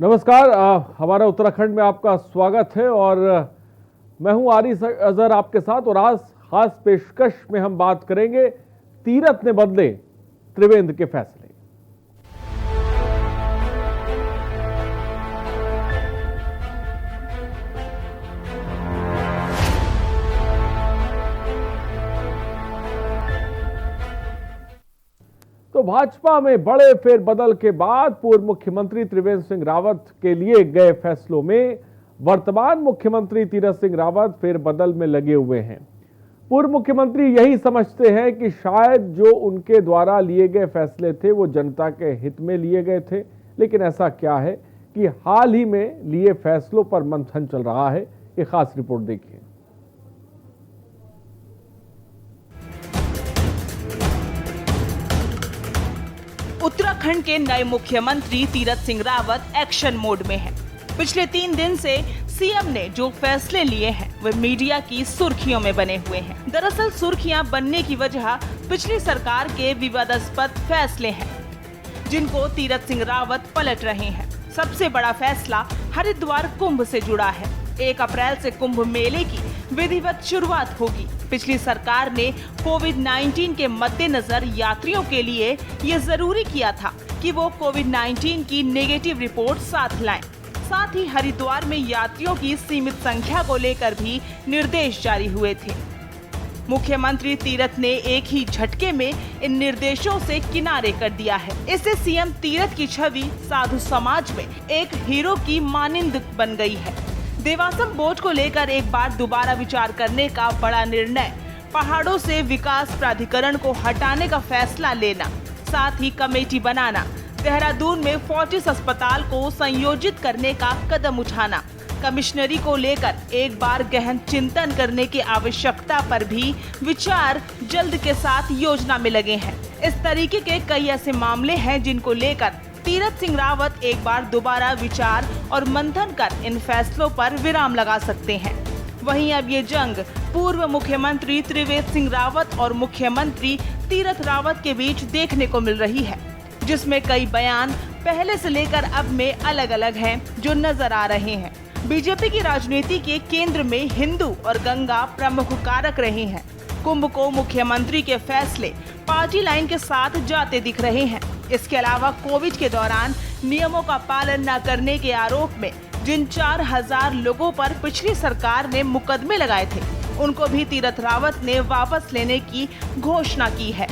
नमस्कार। हमारा उत्तराखंड में आपका स्वागत है और मैं हूं आरिफ अजहर आपके साथ। और आज खास पेशकश में हम बात करेंगे तीरथ ने बदले त्रिवेंद्र के फैसले। तो भाजपा में बड़े फेरबदल के बाद पूर्व मुख्यमंत्री त्रिवेंद्र सिंह रावत के लिए गए फैसलों में वर्तमान मुख्यमंत्री तीरथ सिंह रावत फेरबदल में लगे हुए हैं। पूर्व मुख्यमंत्री यही समझते हैं कि शायद जो उनके द्वारा लिए गए फैसले थे वो जनता के हित में लिए गए थे, लेकिन ऐसा क्या है कि हाल ही में लिए फैसलों पर मंथन चल रहा है। ये खास रिपोर्ट देखिए। उत्तराखंड के नए मुख्यमंत्री तीरथ सिंह रावत एक्शन मोड में हैं। पिछले 3 दिन से सीएम ने जो फैसले लिए हैं वे मीडिया की सुर्खियों में बने हुए हैं। दरअसल सुर्खियां बनने की वजह पिछली सरकार के विवादास्पद फैसले हैं, जिनको तीरथ सिंह रावत पलट रहे हैं। सबसे बड़ा फैसला हरिद्वार कुंभ से जुड़ा है। 1 अप्रैल से कुंभ मेले की विधिवत शुरुआत होगी। पिछली सरकार ने कोविड-19 के मद्देनजर यात्रियों के लिए ये जरूरी किया था कि वो कोविड-19 की नेगेटिव रिपोर्ट साथ लाएं। साथ ही हरिद्वार में यात्रियों की सीमित संख्या को लेकर भी निर्देश जारी हुए थे। मुख्यमंत्री तीरथ ने एक ही झटके में इन निर्देशों से किनारे कर दिया है। इससे सीएम तीरथ की छवि साधु समाज में एक हीरो की मानिंद बन गई है। देवासम बोर्ड को लेकर एक बार दोबारा विचार करने का बड़ा निर्णय, पहाड़ों से विकास प्राधिकरण को हटाने का फैसला लेना, साथ ही कमेटी बनाना, देहरादून में फोर्टिस अस्पताल को संयोजित करने का कदम उठाना, कमिश्नरी को लेकर एक बार गहन चिंतन करने की आवश्यकता पर भी विचार जल्द के साथ योजना में लगे हैं। इस तरीके के कई ऐसे मामले हैं जिनको लेकर तीरथ सिंह रावत एक बार दोबारा विचार और मंथन कर इन फैसलों पर विराम लगा सकते हैं। वहीं अब ये जंग पूर्व मुख्यमंत्री त्रिवेंद्र सिंह रावत और मुख्यमंत्री तीरथ रावत के बीच देखने को मिल रही है, जिसमें कई बयान पहले से लेकर अब में अलग अलग हैं जो नजर आ रहे हैं। बीजेपी की राजनीति के केंद्र में हिंदू और गंगा प्रमुख कारक रहे हैं। कुंभ को मुख्यमंत्री के फैसले पार्टी लाइन के साथ जाते दिख रहे हैं। इसके अलावा कोविड के दौरान नियमों का पालन न करने के आरोप में जिन 4000 लोगों पर पिछली सरकार ने मुकदमे लगाए थे, उनको भी तीरथ रावत ने वापस लेने की घोषणा की है।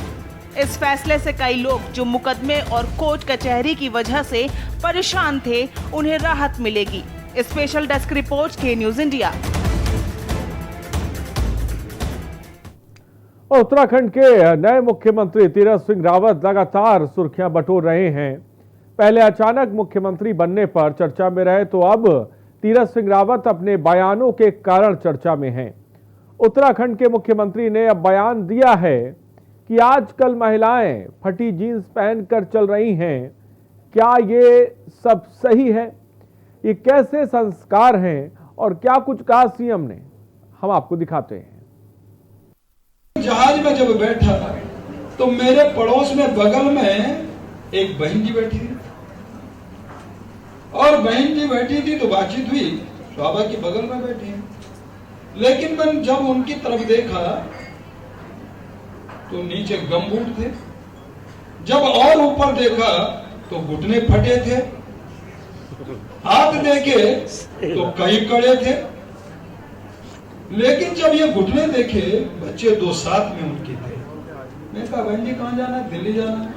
इस फैसले से कई लोग जो मुकदमे और कोर्ट कचहरी की वजह से परेशान थे, उन्हें राहत मिलेगी। स्पेशल डेस्क रिपोर्ट के न्यूज इंडिया। उत्तराखंड के नए मुख्यमंत्री तीरथ सिंह रावत लगातार सुर्खियां बटोर रहे हैं। पहले अचानक मुख्यमंत्री बनने पर चर्चा में रहे, तो अब तीरथ सिंह रावत अपने बयानों के कारण चर्चा में हैं। उत्तराखंड के मुख्यमंत्री ने अब बयान दिया है कि आजकल महिलाएं फटी जीन्स पहनकर चल रही हैं। क्या ये सब सही है? ये कैसे संस्कार हैं और क्या कुछ कहा सीएम ने, हम आपको दिखाते हैं। जहाज में जब बैठा तो मेरे पड़ोस में बगल में एक बहन जी बैठी थी, और बहन जी बैठी थी तो बातचीत हुई, स्वाभाविक के बगल में बैठी है। लेकिन मैंने जब उनकी तरफ देखा तो नीचे गमबूट थे, जब और ऊपर देखा तो घुटने फटे थे, हाथ देखे तो कई कड़े थे। लेकिन जब ये घुटने देखे, बच्चे 2 साथ में उनके थे। मैंने कहा बहन जी कहाँ जाना है? दिल्ली जाना है।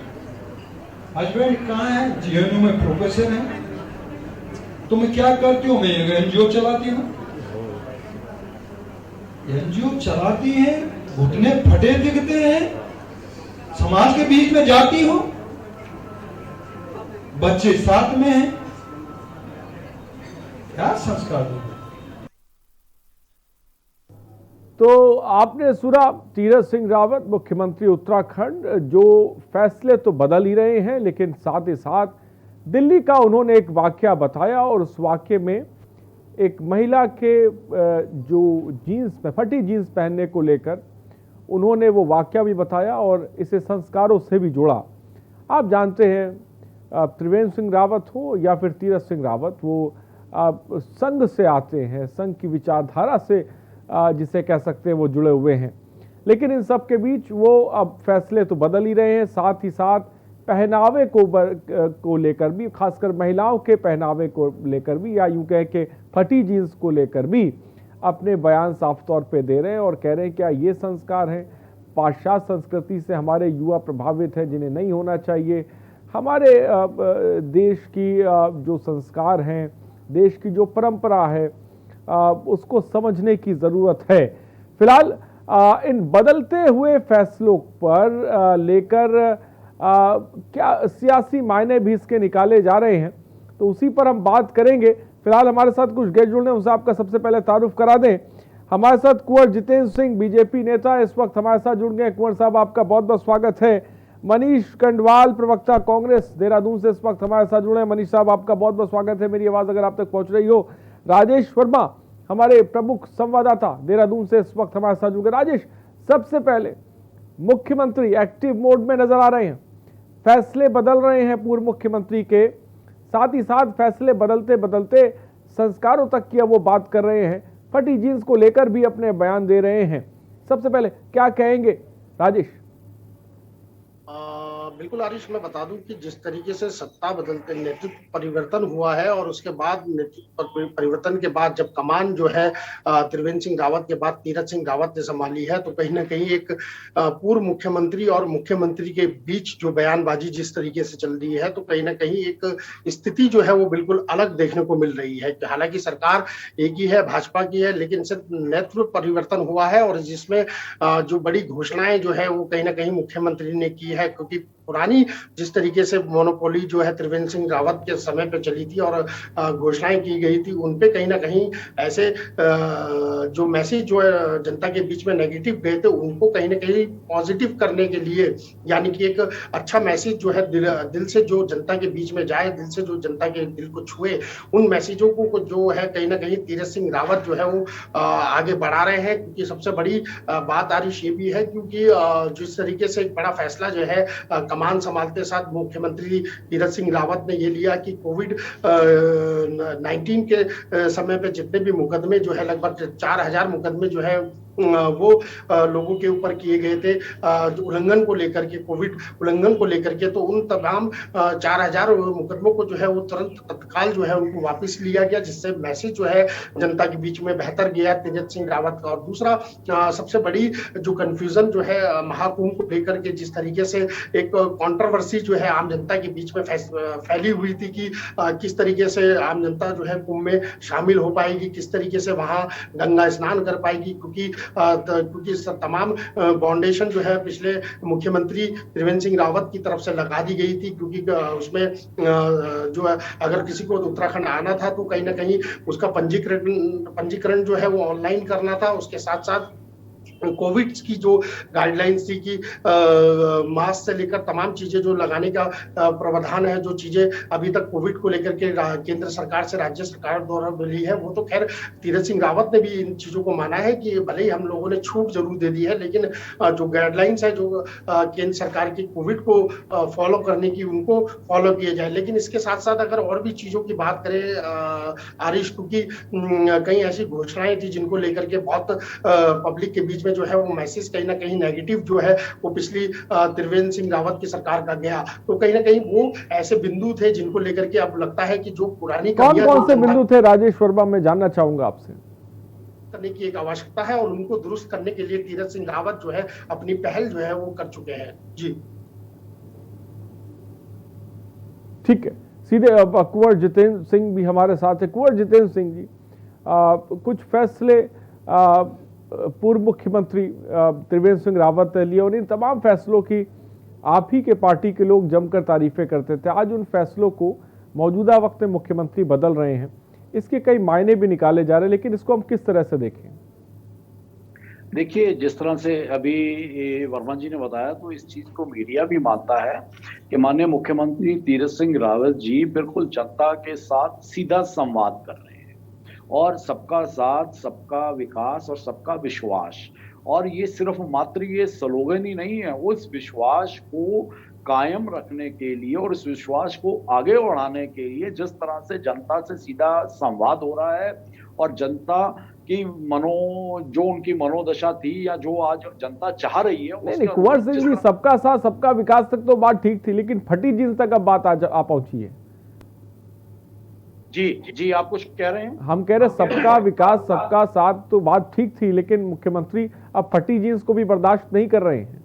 हस्बैंड कहाँ है? जीएनयू में प्रोफेसर है। तुम क्या करती हो? मैं एनजीओ चलाती हूँ। एनजीओ चलाती है, घुटने फटे दिखते हैं, समाज के बीच में जाती हो, बच्चे साथ में हैं, क्या संस्कार दो? तो आपने सुना तीरथ सिंह रावत मुख्यमंत्री उत्तराखंड, जो फैसले तो बदल ही रहे हैं, लेकिन साथ ही साथ दिल्ली का उन्होंने एक वाकया बताया और उस वाकये में एक महिला के जो जीन्स में फटी जीन्स पहनने को लेकर उन्होंने वो वाकया भी बताया और इसे संस्कारों से भी जोड़ा। आप जानते हैं त्रिवेंद्र सिंह रावत हो या फिर तीरथ सिंह रावत, वो संघ से आते हैं, संघ की विचारधारा से जिसे कह सकते हैं वो जुड़े हुए हैं। लेकिन इन सब के बीच वो अब फैसले तो बदल ही रहे हैं, साथ ही साथ पहनावे को लेकर भी, खासकर महिलाओं के पहनावे को लेकर भी, या यूं कह के फटी जीन्स को लेकर भी अपने बयान साफ तौर पे दे रहे हैं और कह रहे हैं क्या ये संस्कार हैं? पाश्चात्य संस्कृति से हमारे युवा प्रभावित हैं जिन्हें नहीं होना चाहिए। हमारे देश की जो संस्कार हैं, देश की जो परंपरा है, उसको समझने की ज़रूरत है। फिलहाल इन बदलते हुए फैसलों पर लेकर क्या सियासी मायने भी इसके निकाले जा रहे हैं, तो उसी पर हम बात करेंगे। फिलहाल हमारे साथ कुछ गेस्ट जुड़े हैं, उनसे आपका सबसे पहले तारुफ करा दें। हमारे साथ कुंवर जितेंद्र सिंह, बीजेपी नेता, इस वक्त हमारे साथ जुड़ गए। कुंवर साहब, आपका बहुत बहुत स्वागत है। मनीष कंडवाल, प्रवक्ता कांग्रेस देहरादून से इस वक्त हमारे साथ जुड़े हैं। मनीष साहब, आपका बहुत बहुत स्वागत है। मेरी आवाज अगर आप तक पहुंच रही हो। राजेश वर्मा, हमारे प्रमुख संवाददाता देहरादून से इस वक्त हमारे साथ जुड़ गए। राजेश, सबसे पहले मुख्यमंत्री एक्टिव मोड में नजर आ रहे हैं, फैसले बदल रहे हैं पूर्व मुख्यमंत्री के, साथ ही साथ फैसले बदलते बदलते संस्कारों तक की वो बात कर रहे हैं, फटी जींस को लेकर भी अपने बयान दे रहे हैं। सबसे पहले क्या कहेंगे राजेश? बिल्कुल आरिश, मैं बता दूं कि जिस तरीके से सत्ता बदलते नेतृत्व परिवर्तन हुआ है और उसके बाद नेतृत्व परिवर्तन के बाद जब कमान जो है त्रिवेंद्र सिंह रावत के बाद तीरथ सिंह रावत ने संभाली है, तो कहीं ना कहीं एक पूर्व मुख्यमंत्री और मुख्यमंत्री के बीच जो बयानबाजी जिस तरीके से चल रही है, तो कहीं ना कहीं एक स्थिति जो है वो बिल्कुल अलग देखने को मिल रही है। हालांकि सरकार एक ही है, भाजपा की है, लेकिन सिर्फ नेतृत्व परिवर्तन हुआ है और जिसमें जो बड़ी घोषणाएं जो है वो कहीं ना कहीं मुख्यमंत्री ने की है, क्योंकि पुरानी जिस तरीके से मोनोपोली जो है त्रिवेंद्र सिंह रावत के समय पे चली थी और घोषणाएं की गई थी, उन पे कहीं ना कहीं ऐसे जो मैसेज जो है जनता के बीच में नेगेटिव गए थे, उनको कहीं ना कहीं पॉजिटिव करने के लिए, यानी कि एक अच्छा मैसेज जो है दिल से जो जनता के बीच में जाए, दिल से जो जनता के दिल को छुए, उन मैसेजों को जो है कहीं ना कहीं तीरथ सिंह रावत जो है वो आगे बढ़ा रहे हैं। क्योंकि सबसे बड़ी बात आरिश ये भी है, क्योंकि जिस तरीके से एक बड़ा फैसला जो है कमान संभालते साथ मुख्यमंत्री तीरथ सिंह रावत ने ये लिया कि कोविड-19 के समय पे जितने भी मुकदमे जो है, लगभग 4000 मुकदमे जो है वो लोगों के ऊपर किए गए थे उल्लंघन को लेकर के, कोविड उल्लंघन को लेकर के, तो उन तमाम 4000 मुकदमों को जो है वो तुरंत तत्काल जो है उनको वापस लिया गया, जिससे मैसेज जो है जनता के बीच में बेहतर गया तीरथ सिंह रावत का। और दूसरा सबसे बड़ी जो कंफ्यूजन जो है महाकुंभ को लेकर के, जिस तरीके से एक कंट्रोवर्सी जो है आम जनता के बीच में फैली हुई थी कि किस तरीके से आम जनता जो है कुंभ में शामिल हो पाएगी, किस तरीके से वहां गंगा स्नान कर पाएगी, क्योंकि तमाम फाउंडेशन जो है पिछले मुख्यमंत्री त्रिवेंद्र सिंह रावत की तरफ से लगा दी गई थी, क्योंकि उसमें जो है अगर किसी को उत्तराखंड आना था तो कहीं ना कहीं उसका पंजीकरण जो है वो ऑनलाइन करना था। उसके साथ साथ कोविड की जो गाइडलाइंस थी कि मास्क से लेकर तमाम चीजें जो लगाने का प्रावधान है, जो चीजें अभी तक कोविड को लेकर के केंद्र सरकार से राज्य सरकार द्वारा मिली है, वो तो खैर तीरथ सिंह रावत ने भी इन चीजों को माना है कि भले ही हम लोगों ने छूट जरूर दे दी है, लेकिन जो गाइडलाइंस है जो केंद्र सरकार की कोविड को फॉलो करने की, उनको फॉलो किए जाए। लेकिन इसके साथ साथ अगर और भी चीजों की बात करें आरिश, क्योंकि कई ऐसी घोषणाएं थी जिनको लेकर के बहुत पब्लिक के बीच में जो है वो मैसेज कहीं ना कहीं नेगेटिव जो है वो पिछली त्रिवेंद्र सिंह रावत की सरकार का गया, तो कहीं ना कहीं वो ऐसे बिंदु थे जिनको लेकर के अब लगता है कि जो पुरानी कौन से बिंदु थे राजेश वर्मा, मैं जानना चाहूंगा आपसे। करने की एक आवश्यकता है और उनको दुरुस्त करने के लिए तीरथ सिंह रावत जो है अपनी पहल जो है वो कर चुके हैं। जी ठीक है, सीधे कुंवर जितेंद्र सिंह भी हमारे साथ है। कुंवर जितेंद्र सिंह जी, कुछ फैसले पूर्व मुख्यमंत्री त्रिवेंद्र सिंह रावत ने लिए और इन तमाम फैसलों की आप ही के पार्टी के लोग जमकर तारीफें करते थे। आज उन फैसलों को मौजूदा वक्त में मुख्यमंत्री बदल रहे हैं, इसके कई मायने भी निकाले जा रहे हैं, लेकिन इसको हम किस तरह से देखें? देखिए, जिस तरह से अभी वर्मा जी ने बताया, तो इस चीज को मीडिया भी मानता है कि माननीय मुख्यमंत्री तीरथ सिंह रावत जी बिल्कुल जनता के साथ सीधा संवाद कर रहे हैं और सबका साथ, सबका विकास और सबका विश्वास। और ये सिर्फ मात्र ये स्लोगन ही नहीं है, उस विश्वास को कायम रखने के लिए और इस विश्वास को आगे बढ़ाने के लिए जिस तरह से जनता से सीधा संवाद हो रहा है और जनता की जो उनकी मनोदशा थी या जो आज जनता चाह रही है नहीं, कुंवर सिंह जी, सबका साथ सबका विकास तक तो बात ठीक थी, लेकिन फटी जींस तक अब बात आ पहुंची है। जी आप कुछ कह रहे हैं? हम कह रहे सबका विकास सबका साथ तो बात ठीक थी, लेकिन मुख्यमंत्री अब फटी जींस को भी बर्दाश्त नहीं कर रहे हैं।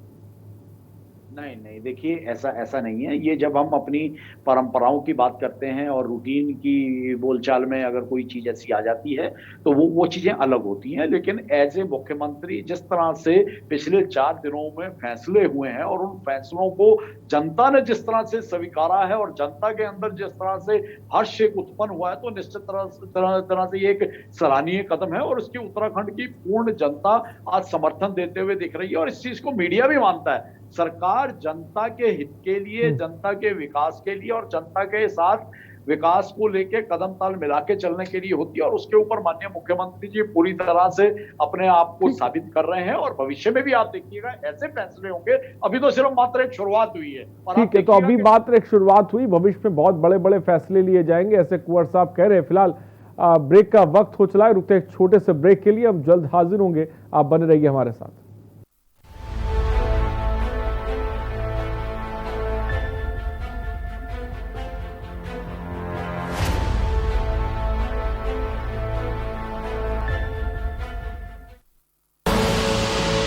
नहीं देखिए, ऐसा नहीं है। ये जब हम अपनी परंपराओं की बात करते हैं और रूटीन की बोलचाल में अगर कोई चीज ऐसी आ जाती है तो वो चीजें अलग होती हैं, लेकिन एज ए मुख्यमंत्री जिस तरह से पिछले 4 दिनों में फैसले हुए हैं और उन फैसलों को जनता ने जिस तरह से स्वीकारा है और जनता के अंदर जिस तरह से हर्ष उत्पन्न हुआ है, तो निश्चित तरह से ये एक सराहनीय कदम है और उसकी उत्तराखंड की पूर्ण जनता आज समर्थन देते हुए दिख रही है और इस चीज को मीडिया भी मानता है। सरकार जनता के हित के लिए, जनता के विकास के लिए और जनता के साथ विकास को लेके कदम ताल मिला के चलने के लिए होती है और उसके ऊपर माननीय मुख्यमंत्री जी पूरी तरह से अपने आप को साबित कर रहे हैं और भविष्य में भी आप देखिएगा ऐसे फैसले होंगे। अभी तो सिर्फ मात्र एक शुरुआत हुई है। ठीक है, तो अभी मात्र एक शुरुआत हुई, भविष्य में बहुत बड़े बड़े फैसले लिए जाएंगे, ऐसे कुंवर साहब कह रहे हैं। फिलहाल ब्रेक का वक्त हो चला है, रुकते एक छोटे से ब्रेक के लिए, हम जल्द हाजिर होंगे, आप बने रहिए हमारे साथ।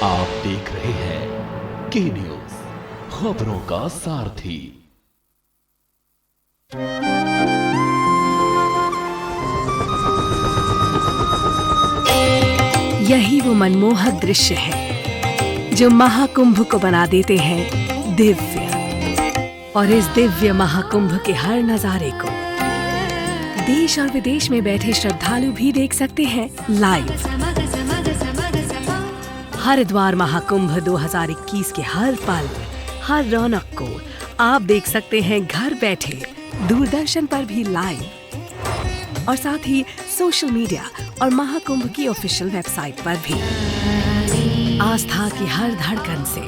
आप देख रहे हैं के न्यूज, खबरों का सारथी। यही वो मनमोहक दृश्य है जो महाकुंभ को बना देते हैं दिव्य। और इस दिव्य महाकुंभ के हर नजारे को देश और विदेश में बैठे श्रद्धालु भी देख सकते हैं लाइव। हरिद्वार महाकुंभ 2021 के हर पल, हर रौनक को आप देख सकते हैं घर बैठे दूरदर्शन पर भी लाइव और साथ ही सोशल मीडिया और महाकुंभ की ऑफिशियल वेबसाइट पर भी। आस्था की हर धड़कन से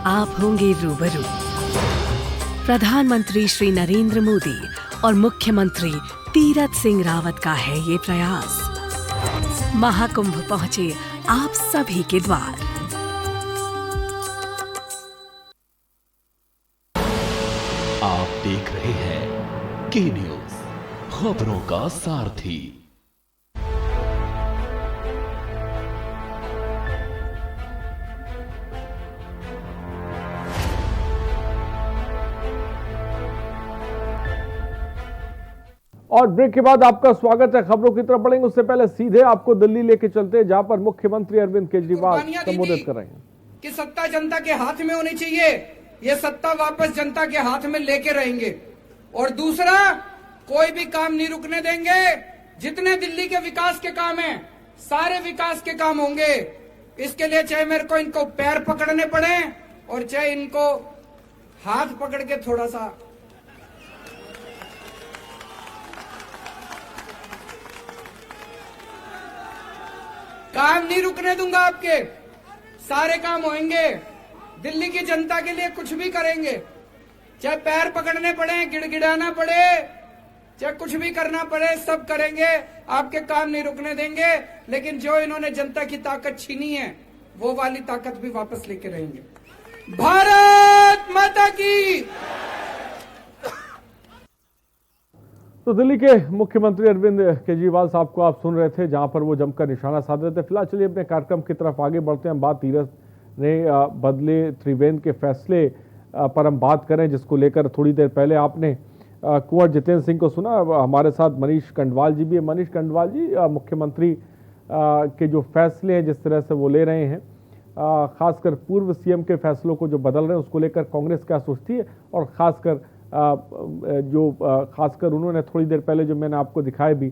आप होंगे रूबरू। प्रधानमंत्री श्री नरेंद्र मोदी और मुख्यमंत्री तीरथ सिंह रावत का है ये प्रयास। महाकुंभ पहुंचे आप सभी के द्वार। आप देख रहे हैं के न्यूज, खबरों का सारथी। और ब्रेक के बाद आपका स्वागत है। खबरों की तरफ बढ़ेंगे, उससे पहले सीधे आपको दिल्ली लेके चलते हैं, जहां पर मुख्यमंत्री अरविंद केजरीवाल संबोधित कर रहे हैं कि सत्ता जनता के हाथ में होनी चाहिए, ये सत्ता वापस जनता के हाथ में लेके रहेंगे। और दूसरा, कोई भी काम नहीं रुकने देंगे। जितने दिल्ली के विकास के काम हैं, सारे विकास के काम होंगे। इसके लिए चाहे मेरे को इनको पैर पकड़ने पड़े और चाहे इनको हाथ पकड़ के थोड़ा सा काम नहीं रुकने दूंगा। आपके सारे काम होंगे। दिल्ली की जनता के लिए कुछ भी करेंगे, चाहे पैर पकड़ने पड़े, गिड़गिड़ाना पड़े, चाहे कुछ भी करना पड़े, सब करेंगे। आपके काम नहीं रुकने देंगे। लेकिन जो इन्होंने जनता की ताकत छीनी है, वो वाली ताकत भी वापस लेके रहेंगे। भारत माता की। तो दिल्ली के मुख्यमंत्री अरविंद केजरीवाल साहब को आप सुन रहे थे, जहां पर वो जमकर निशाना साध रहे थे। फिलहाल चलिए अपने कार्यक्रम की तरफ आगे बढ़ते हैं। हम बात तीरथ ने बदले त्रिवेंद्र के फैसले पर हम बात करें, जिसको लेकर थोड़ी देर पहले आपने कुंवर जितेंद्र सिंह को सुना। हमारे साथ मनीष कंडवाल जी भी है। मनीष कंडवाल जी, मुख्यमंत्री के जो फैसले हैं, जिस तरह से वो ले रहे हैं, खासकर पूर्व सीएम के फैसलों को जो बदल रहे हैं, उसको लेकर कांग्रेस क्या सोचती है? और खासकर उन्होंने थोड़ी देर पहले जो मैंने आपको दिखाया भी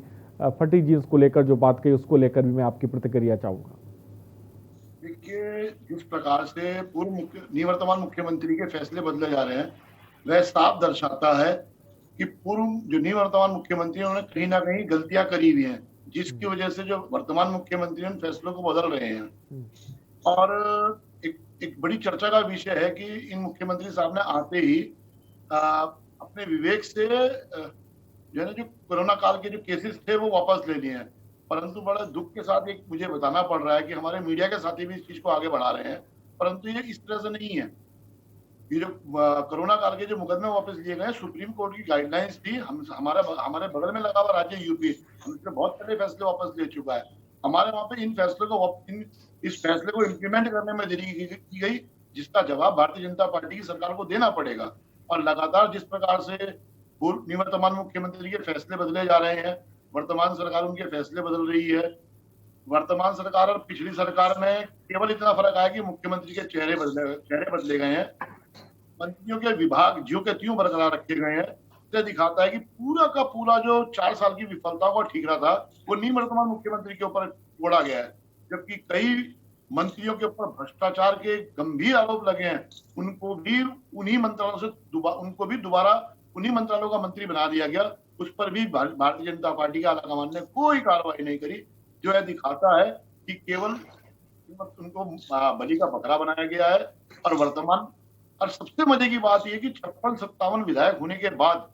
फटी जींस को लेकर जो बात कही, उसको लेकर भी मैं आपकी प्रतिक्रिया चाहूंगा। देखिए, जिस प्रकार से निवर्तमान मुख्यमंत्री के फैसले बदले जा रहे हैं, वह साफ दर्शाता है कि पूर्व जो निवर्तमान मुख्यमंत्री उन्होंने कहीं ना कहीं गलतियां करी हुई हैं, जिसकी वजह से जो वर्तमान मुख्यमंत्री उन फैसलों को बदल रहे हैं। और एक एक बड़ी चर्चा का विषय है कि इन मुख्यमंत्री साहब ने आते ही अपने विवेक से जो है ना, जो कोरोना काल के जो केसेस थे वो वापस ले लिए हैं। परंतु बड़ा दुख के साथ एक मुझे बताना पड़ रहा है कि हमारे मीडिया के साथी भी इस चीज को आगे बढ़ा रहे हैं, परंतु ये इस तरह से नहीं है। ये जो कोरोना काल के जो मुकदमे वापस लिए गए, सुप्रीम कोर्ट की गाइडलाइंस थी, हमारे बगल में लगा हुआ राज्य यूपी हमसे बहुत पहले फैसले वापस ले चुका है। हमारे वहां पे इस फैसले को इम्प्लीमेंट करने में देरी की गई, जिसका जवाब भारतीय जनता पार्टी की सरकार को देना पड़ेगा। और लगातार जिस प्रकार से निवर्तमान मुख्यमंत्री के फैसले बदले जा रहे हैं, वर्तमान सरकार उनके फैसले बदल रही है। वर्तमान सरकार और पिछली सरकार में केवल इतना फर्क आया कि मुख्यमंत्री के चेहरे बदले गए हैं, मंत्रियों के विभाग ज्यों के त्यों बरकरार रखे गए हैं। ये दिखाता है कि पूरा का पूरा जो 4 साल की विफलताओं का ठीकरा था वो निवर्तमान मुख्यमंत्री के ऊपर छोड़ा गया है। जबकि कई मंत्रियों के ऊपर भ्रष्टाचार के गंभीर आरोप लगे हैं, उनको भी उन्हीं मंत्रालयों का मंत्री बना दिया गया। उस पर भी भारतीय जनता पार्टी के आलाकमान ने कोई कार्रवाई नहीं करी, जो यह दिखाता है कि केवल उनको बलि का बकरा बनाया गया है। और सबसे मजे की बात यह कि 56-57 विधायक होने के बाद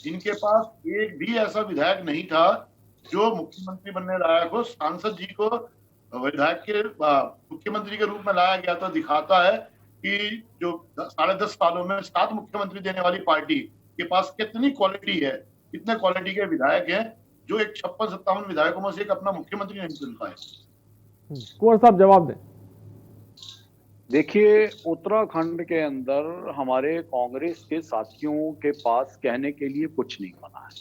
जिनके पास एक भी ऐसा विधायक नहीं था जो मुख्यमंत्री बनने लायक हो, सांसद जी को विधायक के मुख्यमंत्री के रूप में लाया गया। तो दिखाता है कि जो 10.5 सालों में 7 मुख्यमंत्री देने वाली पार्टी के पास कितनी क्वालिटी है, कितने क्वालिटी के विधायक हैं, जो एक 56-57 विधायकों में से एक अपना मुख्यमंत्री नहीं चुन पाए। कुंवर साहब जवाब दें। देखिए, उत्तराखंड के अंदर हमारे कांग्रेस के साथियों के पास कहने के लिए कुछ नहीं बना है।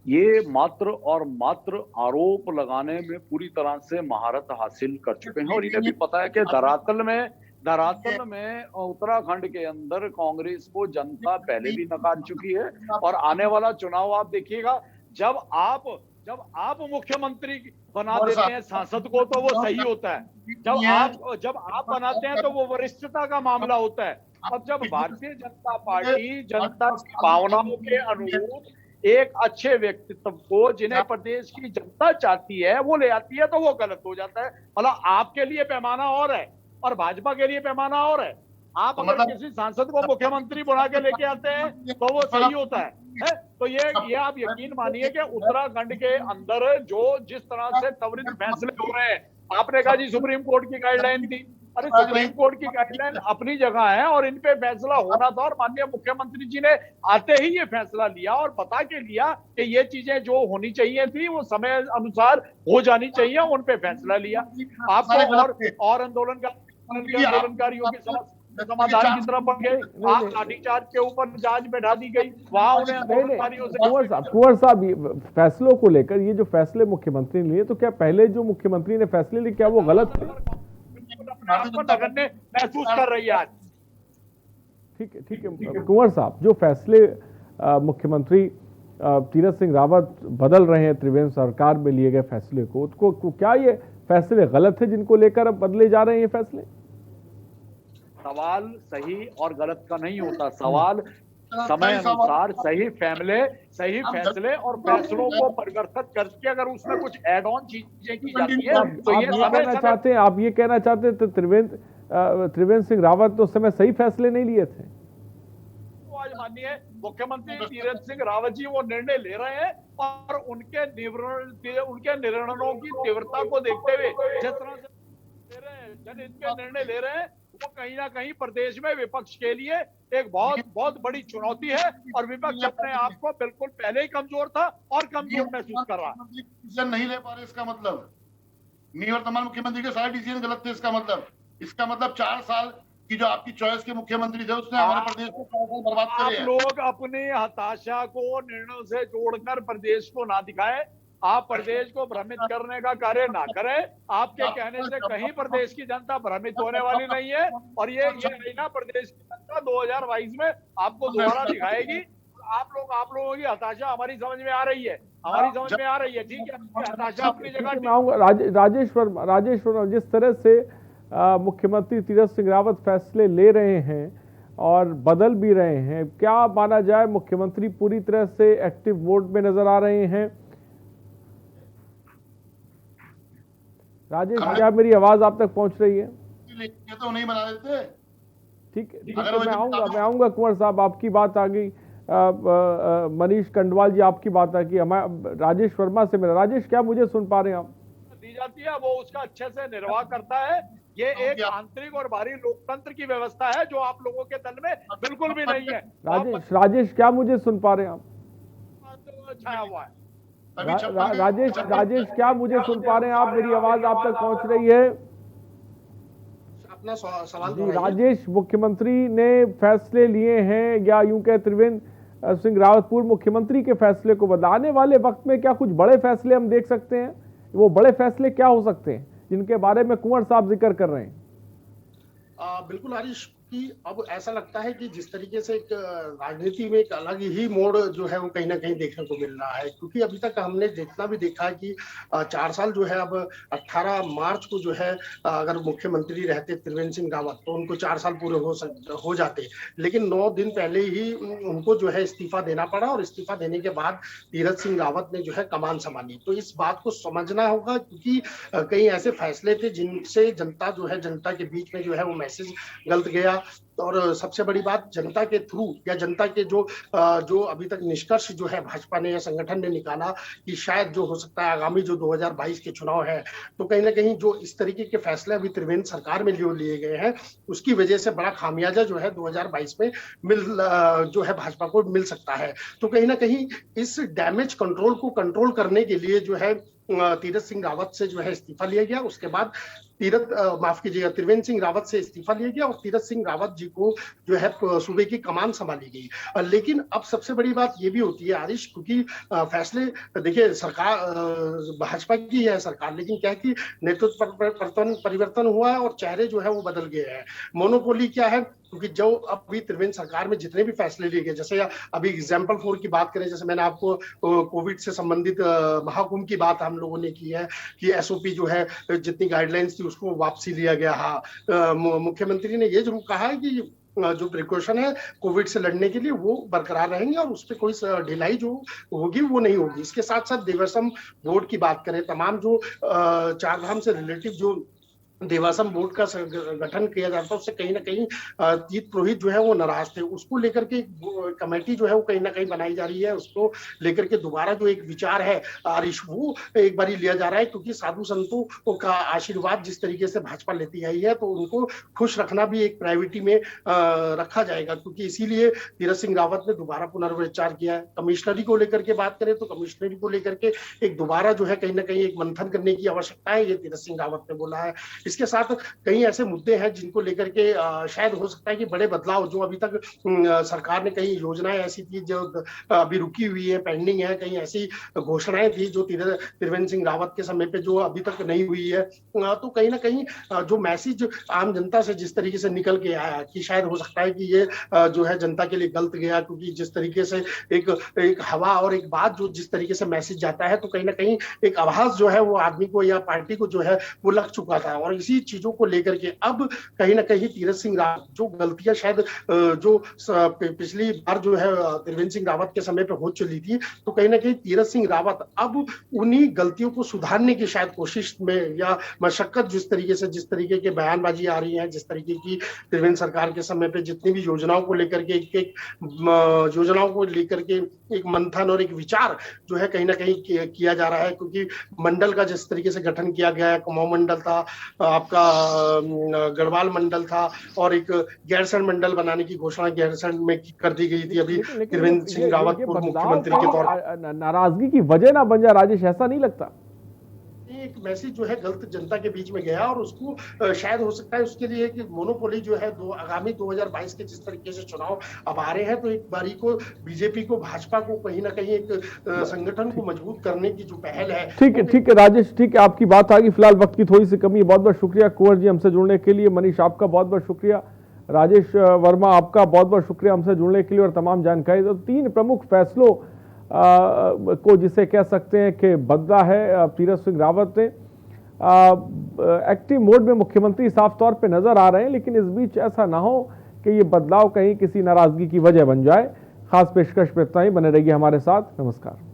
ये मात्र और मात्र आरोप लगाने में पूरी तरह से महारत हासिल कर चुके हैं और इन्हें भी पता है कि धरातल में उत्तराखंड के अंदर कांग्रेस को जनता पहले भी नकार चुकी है। और आने वाला चुनाव आप देखिएगा, जब आप मुख्यमंत्री बना देते हैं सांसद को तो वो सही होता है, जब आप बनाते हैं तो वो वरिष्ठता का मामला होता है। अब जब भारतीय जनता पार्टी जनता की भावनाओं के अनुरूप एक अच्छे व्यक्तित्व को, जिन्हें प्रदेश की जनता चाहती है, वो ले आती है तो वो गलत हो जाता है। मतलब आपके लिए पैमाना और है और भाजपा के लिए पैमाना और है। आप अगर किसी सांसद को मुख्यमंत्री बना के लेके आते हैं तो वो सही होता है। तो ये आप यकीन मानिए कि उत्तराखंड के अंदर जिस तरह से त्वरित फैसले हो रहे हैं, आपने कहा जी सुप्रीम कोर्ट की गाइडलाइन थी, अरे सुप्रीम कोर्ट की गाइडलाइन अपनी जगह है और इन पे फैसला होना था और माननीय मुख्यमंत्री जी ने आते ही ये फैसला लिया और बता के लिया कि ये चीजें जो होनी चाहिए थी वो समय अनुसार हो जानी चाहिए, उन पे फैसला लिया। आपको और आंदोलनकारियों की समाधान की तरफ बढ़ गए, आप लाठीचार्ज के ऊपर जांच बैठा दी गई, वहां उन्हें कुंवर साहब फैसलों को लेकर ये जो फैसले मुख्यमंत्री ने लिए, तो क्या पहले जो मुख्यमंत्री ने फैसले लिए क्या वो गलत थे? महसूस कर रही है आज। ठीक है कुंवर साहब, जो फैसले मुख्यमंत्री तीरथ सिंह रावत बदल रहे हैं त्रिवेंद्र सरकार में लिए गए फैसले को, उसको क्या ये फैसले गलत है जिनको लेकर अब बदले जा रहे हैं फैसले? सवाल सही और गलत का नहीं होता, सवाल समय अनुसार सही फैसले और फैसलों को परिवर्तित करके अगर उसमें कुछ एड ऑन चीजें की जाती है तो ये आप ये कहना चाहते हैं तो त्रिवेंद्र सिंह रावत तो उस समय सही फैसले नहीं लिए थे? तो आज माननीय मुख्यमंत्री तीरथ सिंह रावत जी वो निर्णय ले रहे हैं और उनके निर्णयों की तीव्रता को देखते हुए जिस तरह से इनके निर्णय ले रहे हैं वो कहीं ना कहीं प्रदेश में विपक्ष के लिए एक बहुत बड़ी चुनौती है और विपक्ष अपने आप को बिल्कुल पहले ही कमजोर था और कमजोर महसूस कर रहा है। डिसीजन नहीं ले पा रहे, इसका मतलब निवर्तमान मुख्यमंत्री के सारे डिसीजन गलत थे। इसका मतलब 4 साल की जो आपकी चॉइस के मुख्यमंत्री थे उसने हमारे प्रदेश को बर्बाद कर दिया। आप लोग अपनी हताशा को निर्णयों से जोड़कर प्रदेश को ना दिखाएं, आप प्रदेश को भ्रमित करने का कार्य ना करें। आपके कहने से कहीं प्रदेश की जनता भ्रमित होने वाली नहीं है और ये ना प्रदेश की जनता 2022 में आपको दोबारा दिखाएगी। आप लोगों की हताशा हमारी समझ में आ रही है, ठीक है, हताशा अपनी जगह। राजेश वर्मा, जिस तरह से मुख्यमंत्री तीरथ सिंह रावत फैसले ले रहे हैं और बदल भी रहे हैं, क्या माना जाए मुख्यमंत्री पूरी तरह से एक्टिव मोड में नजर आ रहे हैं? राजेश, क्या मेरी आवाज आप तक पहुंच रही है? लेके तो नहीं बना देते। ठीक है, मैं आऊंगा कुंवर साहब, आपकी बात आ गई। मनीष कंडवाल जी, आपकी बात आ गई। हमारे राजेश वर्मा से मिला। राजेश, क्या मुझे सुन पा रहे हैं आप? दी जाती है वो उसका अच्छे से निर्वाह करता है। ये एक आंतरिक और बाहरी लोकतंत्र की व्यवस्था है जो आप लोगों के दल में बिल्कुल भी नहीं है। राजेश, क्या मुझे सुन पा रहे हैं आप? छाया हुआ है। राजेश, क्या मुझे सुन पा रहे हैं आप? मेरी आवाज आप तक पहुंच रही है? अपना सवाल जी राजेश, मुख्यमंत्री ने फैसले लिए हैं, या यूं कहे त्रिवेंद्र सिंह रावत पूर्व मुख्यमंत्री के फैसले को बदला। आने वाले वक्त में क्या कुछ बड़े फैसले हम देख सकते हैं? वो बड़े फैसले क्या हो सकते हैं जिनके बारे में कुंवर साहब जिक्र कर रहे हैं? बिल्कुल हरीश, कि अब ऐसा लगता है कि जिस तरीके से एक राजनीति में एक अलग ही मोड़ जो है वो कहीं ना कहीं देखने को मिल रहा है, क्योंकि अभी तक हमने जितना भी देखा है कि 4 साल जो है, अब 18 मार्च को जो है अगर मुख्यमंत्री रहते त्रिवेंद्र सिंह रावत तो उनको 4 साल पूरे हो जाते, लेकिन 9 दिन पहले ही उनको जो है इस्तीफा देना पड़ा, और इस्तीफा देने के बाद तीरथ सिंह रावत ने जो है कमान संभाली। तो इस बात को समझना होगा, क्योंकि कई ऐसे फैसले थे जिनसे जनता जो है, जनता के बीच में जो है वो मैसेज गलत गया। और सबसे बड़ी बात, जनता के थ्रू या जनता के जो अभी तक निष्कर्ष जो है भाजपा ने या संगठन ने निकाला कि शायद जो हो सकता है आगामी जो 2022 के चुनाव है, तो कहीं ना कहीं जो इस तरीके के फैसले अभी त्रिवेंद्र सरकार में लिए गए हैं, उसकी वजह से बड़ा खामियाजा जो है 2022 में जो है भाजपा को मिल सकता है। तो कहीं ना कहीं इस डैमेज कंट्रोल को कंट्रोल करने के लिए जो है तीरथ सिंह रावत से जो है इस्तीफा लिया गया। उसके बाद त्रिवेंद्र सिंह रावत से इस्तीफा लिया गया और तीरथ सिंह रावत जी को जो है सूबे की कमान संभाली गई। लेकिन अब सबसे बड़ी बात ये भी होती है आरिश, क्योंकि फैसले देखिए सरकार भाजपा की है सरकार, लेकिन क्या है कि नेतृत्व परिवर्तन हुआ है और चेहरे जो है वो बदल गए हैं। मोनोपोली क्या है, क्योंकि जो अभी त्रिवेंद्र सरकार में जितने भी फैसले लिए गए, जैसे अभी एग्जाम्पल 4 की बात करें, जैसे मैंने आपको कोविड से संबंधित महाकुंभ की बात हम लोगों ने की है कि एसओपी जो है जितनी गाइडलाइंस थी उसको वापसी लिया गया। हाँ, मुख्यमंत्री ने ये जरूर कहा है कि जो प्रिकॉशन है कोविड से लड़ने के लिए वो बरकरार रहेंगे और उस पर कोई ढिलाई जो होगी वो नहीं होगी। इसके साथ साथ देवासम बोर्ड की बात करें, तमाम जो 4 धाम से रिलेटिव जो देवासम बोर्ड का गठन किया जाता है, उससे कहीं ना कहीं तीर्थ पुरोहित जो है वो नाराज थे। उसको लेकर के कमेटी जो है वो कहीं ना कहीं बनाई जा रही है, उसको लेकर के दोबारा जो एक विचार है आरिश वो एक बार लिया जा रहा है, क्योंकि साधु संतों का आशीर्वाद जिस तरीके से भाजपा लेती आई है तो उनको खुश रखना भी एक प्रायोरिटी में रखा जाएगा, क्योंकि इसीलिए तीरथ सिंह रावत ने दोबारा पुनर्विचार किया है। कमिश्नरी को लेकर के बात करें तो कमिश्नरी को लेकर के एक दोबारा जो है कहीं ना कहीं एक मंथन करने की आवश्यकता है, ये तीरथ सिंह रावत ने बोला है। इसके साथ कई ऐसे मुद्दे हैं जिनको लेकर के शायद हो सकता है कि बड़े बदलाव, जो अभी तक सरकार ने कई योजनाएं ऐसी थी जो अभी रुकी हुई है, पेंडिंग है, कई ऐसी घोषणाएं थी जो त्रिवेंद्र सिंह रावत के समय पे जो अभी तक नहीं हुई है, तो कहीं ना कहीं जो मैसेज आम जनता से जिस तरीके से निकल के आया कि शायद हो सकता है कि ये जो है जनता के लिए गलत गया, क्योंकि जिस तरीके से एक हवा और एक बात जो जिस तरीके से मैसेज जाता है, तो कहीं ना कहीं एक आभास जो है वो आदमी को या पार्टी को जो है वो लग चुका था। और इसी चीजों को लेकर के अब कहीं ना कहीं तीरथ सिंह रावत जो गलतियां शायद जो पिछली बार जो है त्रिवेंद्र सिंह रावत के समय पे हो चली थी, तो कहीं ना कहीं तीरथ सिंह रावत अब उन्हीं गलतियों को सुधारने की शायद कोशिश में या मशक्कत, जिस तरीके के बयानबाजी आ रही है, जिस तरीके की त्रिवेंद्र सरकार के समय पे जितनी भी योजनाओं को लेकर के एक मंथन और एक विचार जो है कहीं ना कहीं किया जा रहा है, क्योंकि मंडल का जिस तरीके से गठन किया गया है, कुमाऊं मंडल था, आपका गढ़वाल मंडल था और एक गैरसैंण मंडल बनाने की घोषणा गैरसैंण में कर दी गई थी अभी त्रिवेंद्र सिंह रावत पूर्व मुख्यमंत्री के तौर पर। नाराजगी की वजह ना बन जाए राजेश, ऐसा नहीं लगता? एक मैसेज जो है गलत जनता के बीच में गया और उसको शायद हो सकता है उसके लिए कि मोनोपोली जो है आगामी 2022 के जिस तरीके से चुनाव अब आ रहे हैं, तो एक बारी को बीजेपी को, भाजपा को कहीं ना कहीं एक संगठन को मजबूत करने की जो पहल है। ठीक है राजेश, ठीक है, आपकी बात आ गई। फिलहाल वक्त की थोड़ी सी कमी है। बहुत बहुत शुक्रिया कुंवर जी हमसे जुड़ने के लिए। मनीष आपका बहुत बहुत शुक्रिया। राजेश वर्मा आपका बहुत बहुत शुक्रिया हमसे जुड़ने के लिए और तमाम जानकारी। तो 3 प्रमुख फैसलों को जिसे कह सकते हैं कि बदला है तीरथ सिंह रावत ने। एक्टिव मोड में मुख्यमंत्री साफ तौर पे नजर आ रहे हैं, लेकिन इस बीच ऐसा ना हो कि ये बदलाव कहीं किसी नाराजगी की वजह बन जाए। खास पेशकश में इतना ही। बने रहिए हमारे साथ। नमस्कार।